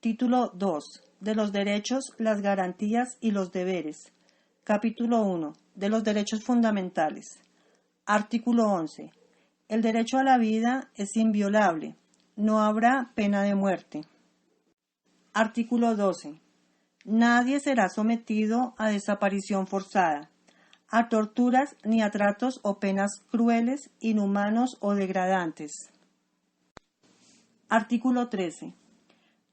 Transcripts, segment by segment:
Título 2. De los derechos, las garantías y los deberes. Capítulo 1. De los derechos fundamentales. Artículo 11. El derecho a la vida es inviolable. No habrá pena de muerte. Artículo 12. Nadie será sometido a desaparición forzada, a torturas ni a tratos o penas crueles, inhumanos o degradantes. Artículo 13.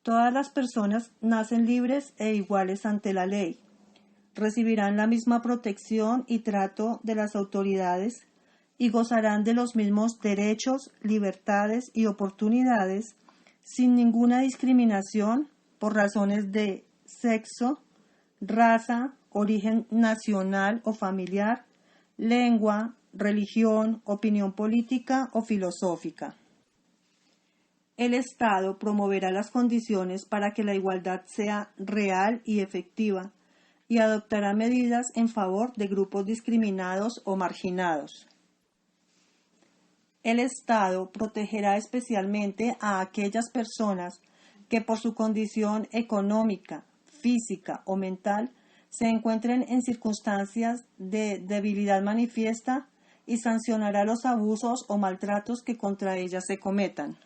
Todas las personas nacen libres e iguales ante la ley. Recibirán la misma protección y trato de las autoridades y gozarán de los mismos derechos, libertades y oportunidades sin ninguna discriminación por razones de sexo, raza, origen nacional o familiar, lengua, religión, opinión política o filosófica. El Estado promoverá las condiciones para que la igualdad sea real y efectiva y adoptará medidas en favor de grupos discriminados o marginados. El Estado protegerá especialmente a aquellas personas que por su condición económica, física o mental se encuentren en circunstancias de debilidad manifiesta y sancionará los abusos o maltratos que contra ellas se cometan.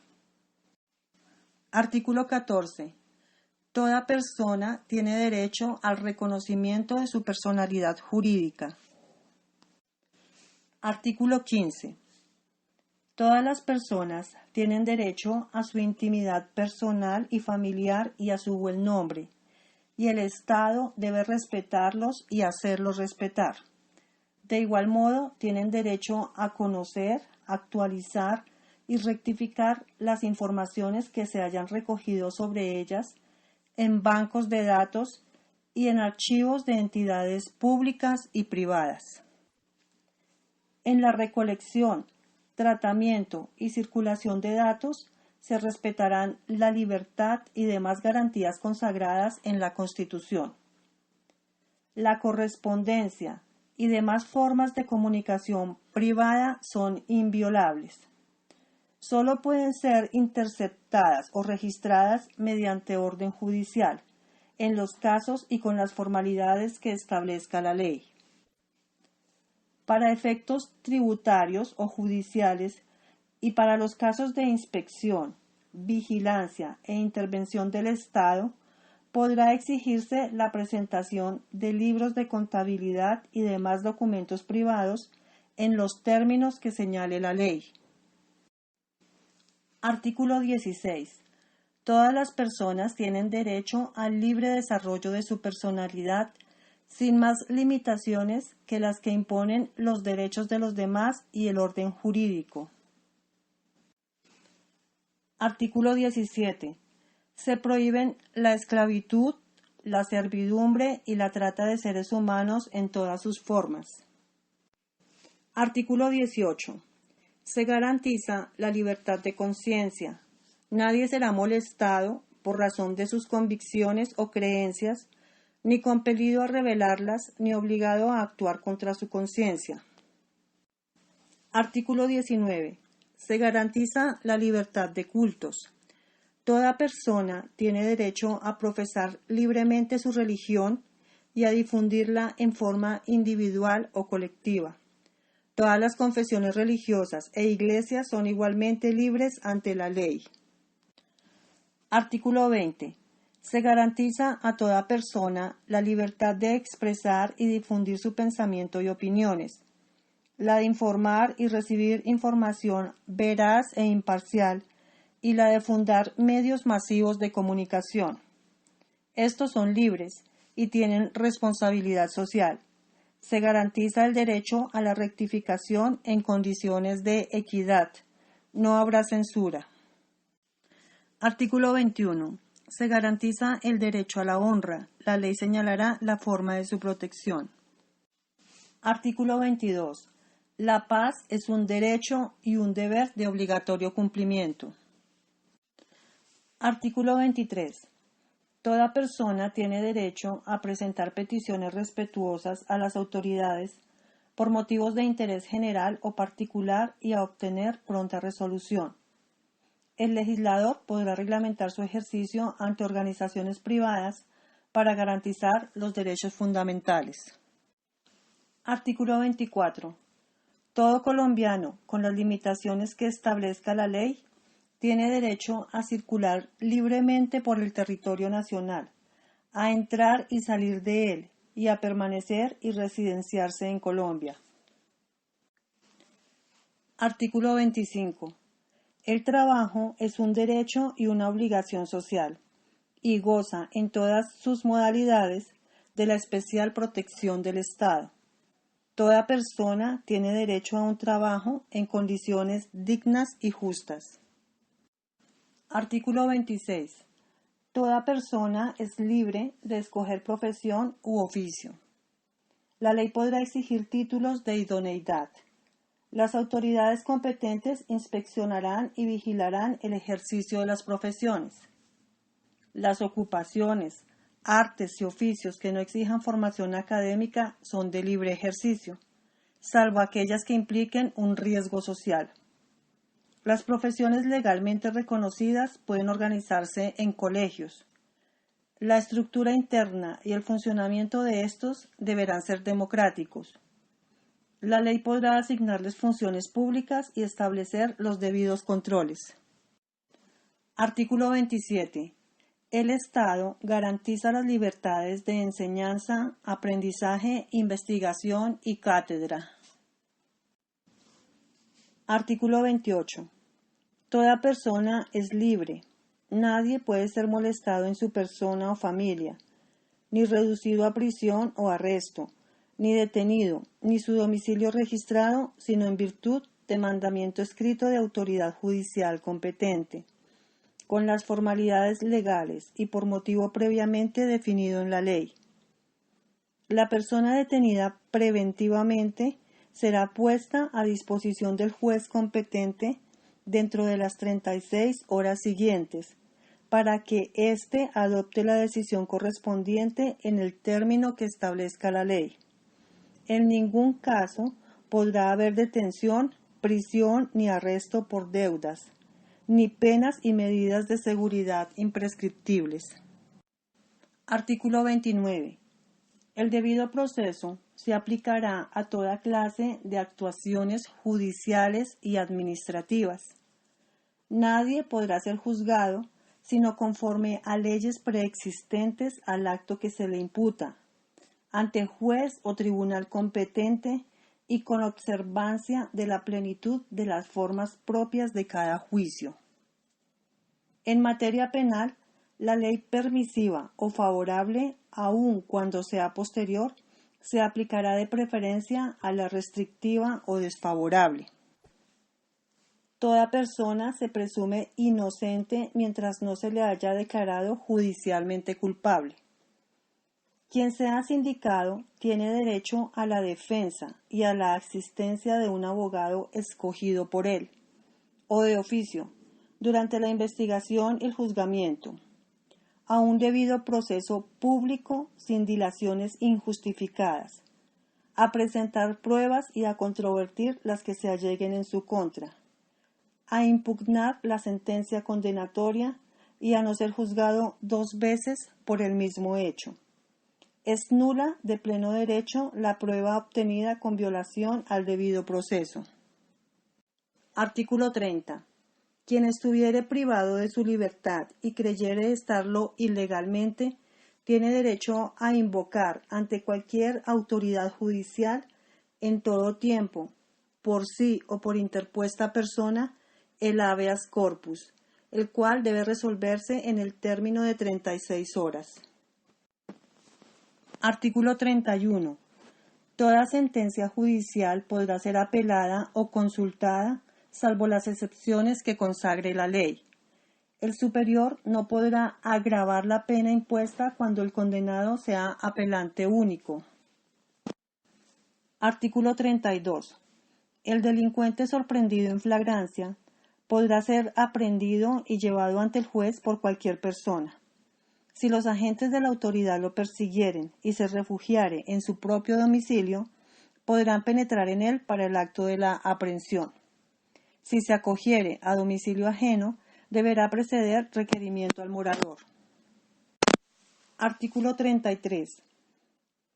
Artículo 14. Toda persona tiene derecho al reconocimiento de su personalidad jurídica. Artículo 15. Todas las personas tienen derecho a su intimidad personal y familiar y a su buen nombre, y el Estado debe respetarlos y hacerlos respetar. De igual modo, tienen derecho a conocer, actualizar y rectificar las informaciones que se hayan recogido sobre ellas en bancos de datos y en archivos de entidades públicas y privadas. En la recolección, tratamiento y circulación de datos se respetarán la libertad y demás garantías consagradas en la Constitución. La correspondencia y demás formas de comunicación privada son inviolables. Solo pueden ser interceptadas o registradas mediante orden judicial, en los casos y con las formalidades que establezca la ley. Para efectos tributarios o judiciales y para los casos de inspección, vigilancia e intervención del Estado, podrá exigirse la presentación de libros de contabilidad y demás documentos privados en los términos que señale la ley. Artículo 16. Todas las personas tienen derecho al libre desarrollo de su personalidad sin más limitaciones que las que imponen los derechos de los demás y el orden jurídico. Artículo 17. Se prohíben la esclavitud, la servidumbre y la trata de seres humanos en todas sus formas. Artículo 18. Se garantiza la libertad de conciencia. Nadie será molestado por razón de sus convicciones o creencias, ni compelido a revelarlas, ni obligado a actuar contra su conciencia. Artículo 19. Se garantiza la libertad de cultos. Toda persona tiene derecho a profesar libremente su religión y a difundirla en forma individual o colectiva. Todas las confesiones religiosas e iglesias son igualmente libres ante la ley. Artículo 20. Se garantiza a toda persona la libertad de expresar y difundir su pensamiento y opiniones, la de informar y recibir información veraz e imparcial y la de fundar medios masivos de comunicación. Estos son libres y tienen responsabilidad social. Se garantiza el derecho a la rectificación en condiciones de equidad. No habrá censura. Artículo 21. Se garantiza el derecho a la honra. La ley señalará la forma de su protección. Artículo 22. La paz es un derecho y un deber de obligatorio cumplimiento. Artículo 23. Toda persona tiene derecho a presentar peticiones respetuosas a las autoridades por motivos de interés general o particular y a obtener pronta resolución. El legislador podrá reglamentar su ejercicio ante organizaciones privadas para garantizar los derechos fundamentales. Artículo 24. Todo colombiano, con las limitaciones que establezca la ley, tiene derecho a circular libremente por el territorio nacional, a entrar y salir de él y a permanecer y residenciarse en Colombia. Artículo 25. El trabajo es un derecho y una obligación social y goza en todas sus modalidades de la especial protección del Estado. Toda persona tiene derecho a un trabajo en condiciones dignas y justas. Artículo 26. Toda persona es libre de escoger profesión u oficio. La ley podrá exigir títulos de idoneidad. Las autoridades competentes inspeccionarán y vigilarán el ejercicio de las profesiones. Las ocupaciones, artes y oficios que no exijan formación académica son de libre ejercicio, salvo aquellas que impliquen un riesgo social. Las profesiones legalmente reconocidas pueden organizarse en colegios. La estructura interna y el funcionamiento de estos deberán ser democráticos. La ley podrá asignarles funciones públicas y establecer los debidos controles. Artículo 27. El Estado garantiza las libertades de enseñanza, aprendizaje, investigación y cátedra. Artículo 28. Toda persona es libre. Nadie puede ser molestado en su persona o familia, ni reducido a prisión o arresto, ni detenido, ni su domicilio registrado, sino en virtud de mandamiento escrito de autoridad judicial competente, con las formalidades legales y por motivo previamente definido en la ley. La persona detenida preventivamente será puesta a disposición del juez competente dentro de las 36 horas siguientes, para que éste adopte la decisión correspondiente en el término que establezca la ley. En ningún caso podrá haber detención, prisión ni arresto por deudas, ni penas y medidas de seguridad imprescriptibles. Artículo 29. El debido proceso se aplicará a toda clase de actuaciones judiciales y administrativas. Nadie podrá ser juzgado sino conforme a leyes preexistentes al acto que se le imputa, ante juez o tribunal competente y con observancia de la plenitud de las formas propias de cada juicio. En materia penal, la ley permisiva o favorable, aun cuando sea posterior, se aplicará de preferencia a la restrictiva o desfavorable. Toda persona se presume inocente mientras no se le haya declarado judicialmente culpable. Quien sea sindicado tiene derecho a la defensa y a la asistencia de un abogado escogido por él, o de oficio, durante la investigación y el juzgamiento, a un debido proceso público sin dilaciones injustificadas, a presentar pruebas y a controvertir las que se alleguen en su contra, a impugnar la sentencia condenatoria y a no ser juzgado 2 veces por el mismo hecho. Es nula de pleno derecho la prueba obtenida con violación al debido proceso. Artículo 30. Quien estuviere privado de su libertad y creyere estarlo ilegalmente, tiene derecho a invocar ante cualquier autoridad judicial en todo tiempo, por sí o por interpuesta persona, el habeas corpus, el cual debe resolverse en el término de 36 horas. Artículo 31. Toda sentencia judicial podrá ser apelada o consultada, salvo las excepciones que consagre la ley. El superior no podrá agravar la pena impuesta cuando el condenado sea apelante único. Artículo 32. El delincuente sorprendido en flagrancia podrá ser aprehendido y llevado ante el juez por cualquier persona. Si los agentes de la autoridad lo persiguieren y se refugiare en su propio domicilio, podrán penetrar en él para el acto de la aprehensión. Si se acogiere a domicilio ajeno, deberá preceder requerimiento al morador. Artículo 33.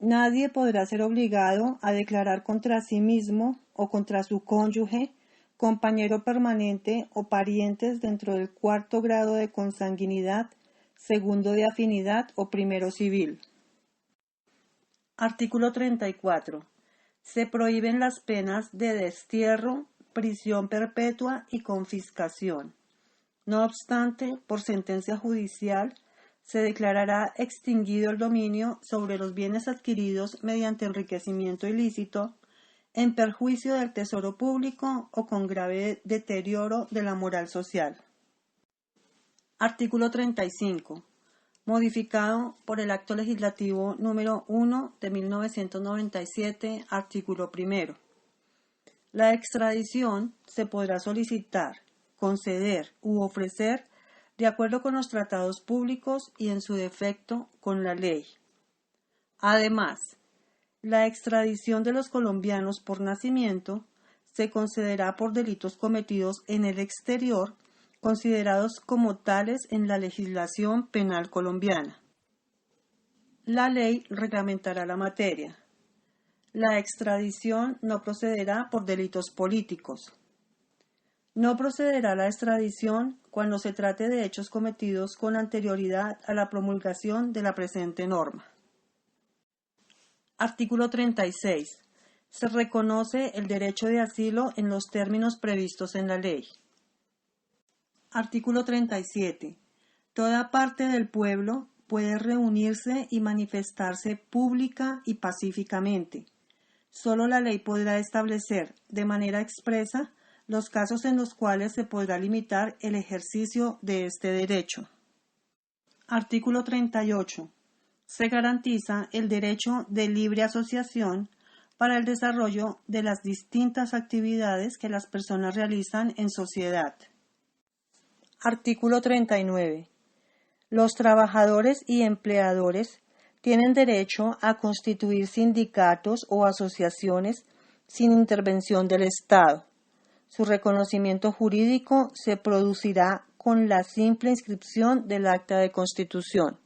Nadie podrá ser obligado a declarar contra sí mismo o contra su cónyuge, compañero permanente o parientes dentro del cuarto grado de consanguinidad, segundo de afinidad o primero civil. Artículo 34. Se prohíben las penas de destierro, prisión perpetua y confiscación. No obstante, por sentencia judicial, se declarará extinguido el dominio sobre los bienes adquiridos mediante enriquecimiento ilícito, en perjuicio del tesoro público o con grave deterioro de la moral social. Artículo 35. Modificado por el Acto Legislativo número 1 de 1997, artículo 1. La extradición se podrá solicitar, conceder u ofrecer de acuerdo con los tratados públicos y en su defecto con la ley. Además, la extradición de los colombianos por nacimiento se concederá por delitos cometidos en el exterior, considerados como tales en la legislación penal colombiana. La ley reglamentará la materia. La extradición no procederá por delitos políticos. No procederá la extradición cuando se trate de hechos cometidos con anterioridad a la promulgación de la presente norma. Artículo 36. Se reconoce el derecho de asilo en los términos previstos en la ley. Artículo 37. Toda parte del pueblo puede reunirse y manifestarse pública y pacíficamente. Solo la ley podrá establecer de manera expresa los casos en los cuales se podrá limitar el ejercicio de este derecho. Artículo 38. Se garantiza el derecho de libre asociación para el desarrollo de las distintas actividades que las personas realizan en sociedad. Artículo 39. Los trabajadores y empleadores tienen derecho a constituir sindicatos o asociaciones sin intervención del Estado. Su reconocimiento jurídico se producirá con la simple inscripción del acta de constitución.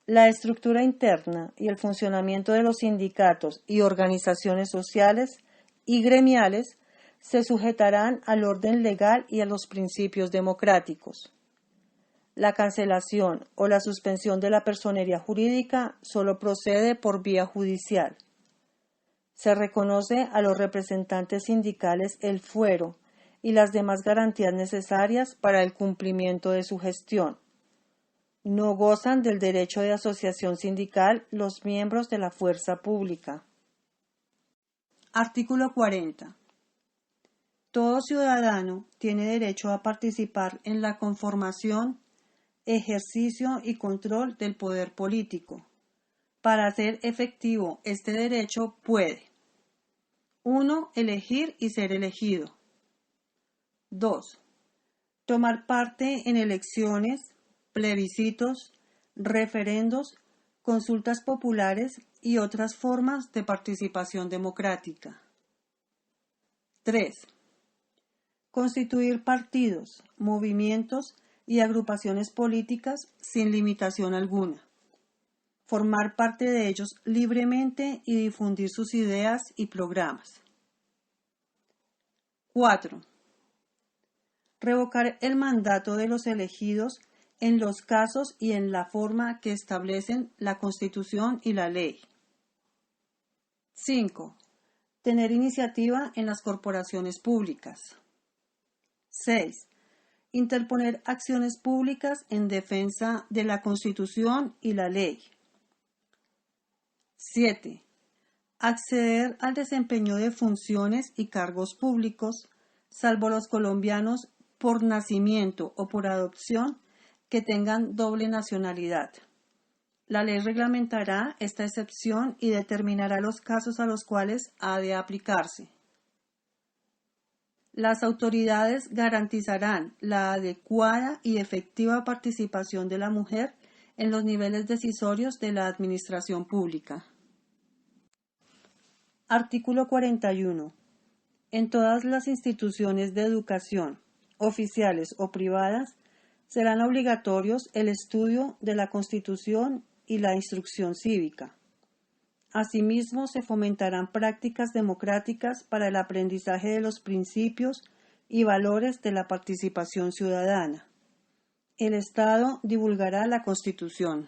La estructura interna y el funcionamiento de los sindicatos y organizaciones sociales y gremiales se sujetarán al orden legal y a los principios democráticos. La cancelación o la suspensión de la personería jurídica solo procede por vía judicial. Se reconoce a los representantes sindicales el fuero y las demás garantías necesarias para el cumplimiento de su gestión. No gozan del derecho de asociación sindical los miembros de la fuerza pública. Artículo 40. Todo ciudadano tiene derecho a participar en la conformación, ejercicio y control del poder político. Para hacer efectivo este derecho puede: 1. Elegir y ser elegido. 2. Tomar parte en elecciones, plebiscitos, referendos, consultas populares y otras formas de participación democrática. 3. Constituir partidos, movimientos y agrupaciones políticas sin limitación alguna. Formar parte de ellos libremente y difundir sus ideas y programas. 4. Revocar el mandato de los elegidos en los casos y en la forma que establecen la Constitución y la ley. 5. Tener iniciativa en las corporaciones públicas. 6. Interponer acciones públicas en defensa de la Constitución y la ley. 7. Acceder al desempeño de funciones y cargos públicos, salvo los colombianos por nacimiento o por adopción que tengan doble nacionalidad. La ley reglamentará esta excepción y determinará los casos a los cuales ha de aplicarse. Las autoridades garantizarán la adecuada y efectiva participación de la mujer en los niveles decisorios de la administración pública. Artículo 41. En todas las instituciones de educación, oficiales o privadas, serán obligatorios el estudio de la Constitución y la instrucción cívica. Asimismo, se fomentarán prácticas democráticas para el aprendizaje de los principios y valores de la participación ciudadana. El Estado divulgará la Constitución.